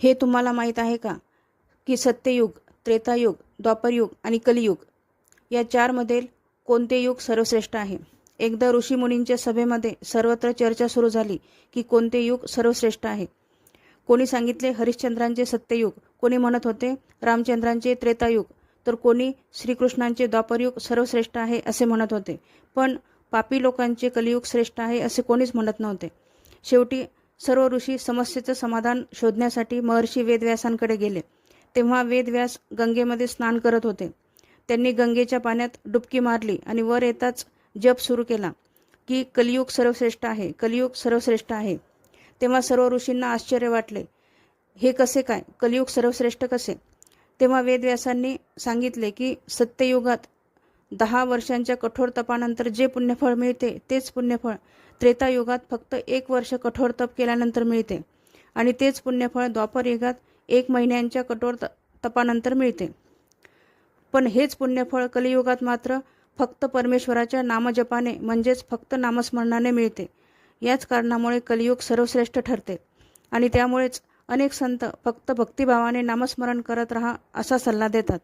हे तुम्हाला माहीत आहे का की सत्ययुग, त्रेतायुग, द्वापरयुग आणि कलियुग या चारमधील कोणते युग सर्वश्रेष्ठ आहे? एकदा ऋषीमुनींच्या सभेमध्ये सर्वत्र चर्चा सुरू झाली की कोणते युग सर्वश्रेष्ठ आहे. कोणी सांगितले हरिश्चंद्रांचे सत्ययुग, कोणी म्हणत होते रामचंद्रांचे त्रेतायुग, तर कोणी श्रीकृष्णांचे द्वापरयुग सर्वश्रेष्ठ आहे असे म्हणत होते. पण पापी लोकांचे कलियुग श्रेष्ठ आहे असे कोणीच म्हणत नव्हते. शेवटी सर्व ऋषी समस्येचं समाधान शोधण्यासाठी महर्षी वेदव्यासांकडे गेले. तेव्हा वेदव्यास गंगेमध्ये स्नान करत होते. त्यांनी गंगेच्या पाण्यात डुबकी मारली आणि वर येताच जप सुरू केला की कलियुग सर्वश्रेष्ठ आहे, कलियुग सर्वश्रेष्ठ आहे. तेव्हा सर्व ऋषींना आश्चर्य वाटले. हे कसे काय, कलियुग सर्वश्रेष्ठ कसे? तेव्हा वेदव्यासांनी सांगितले की सत्ययुगात 10 वर्षांच्या कठोर तपानंतर जे पुण्यफळ मिळते तेच पुण्यफळ त्रेतायुगात फक्त 1 वर्ष कठोर तप केल्यानंतर मिळते आणि तेच पुण्यफळ द्वापरयुगात 1 महिन्यांच्या कठोर तपानंतर मिळते. पण हेच पुण्यफळ कलियुगात मात्र फक्त परमेश्वराच्या नामजपाने म्हणजेच फक्त नामस्मरणाने मिळते. याच कारणामुळे कलियुग सर्वश्रेष्ठ ठरते आणि त्यामुळेच अनेक संत फक्त भक्तिभावाने नामस्मरण करत राहा असा सल्ला देतात.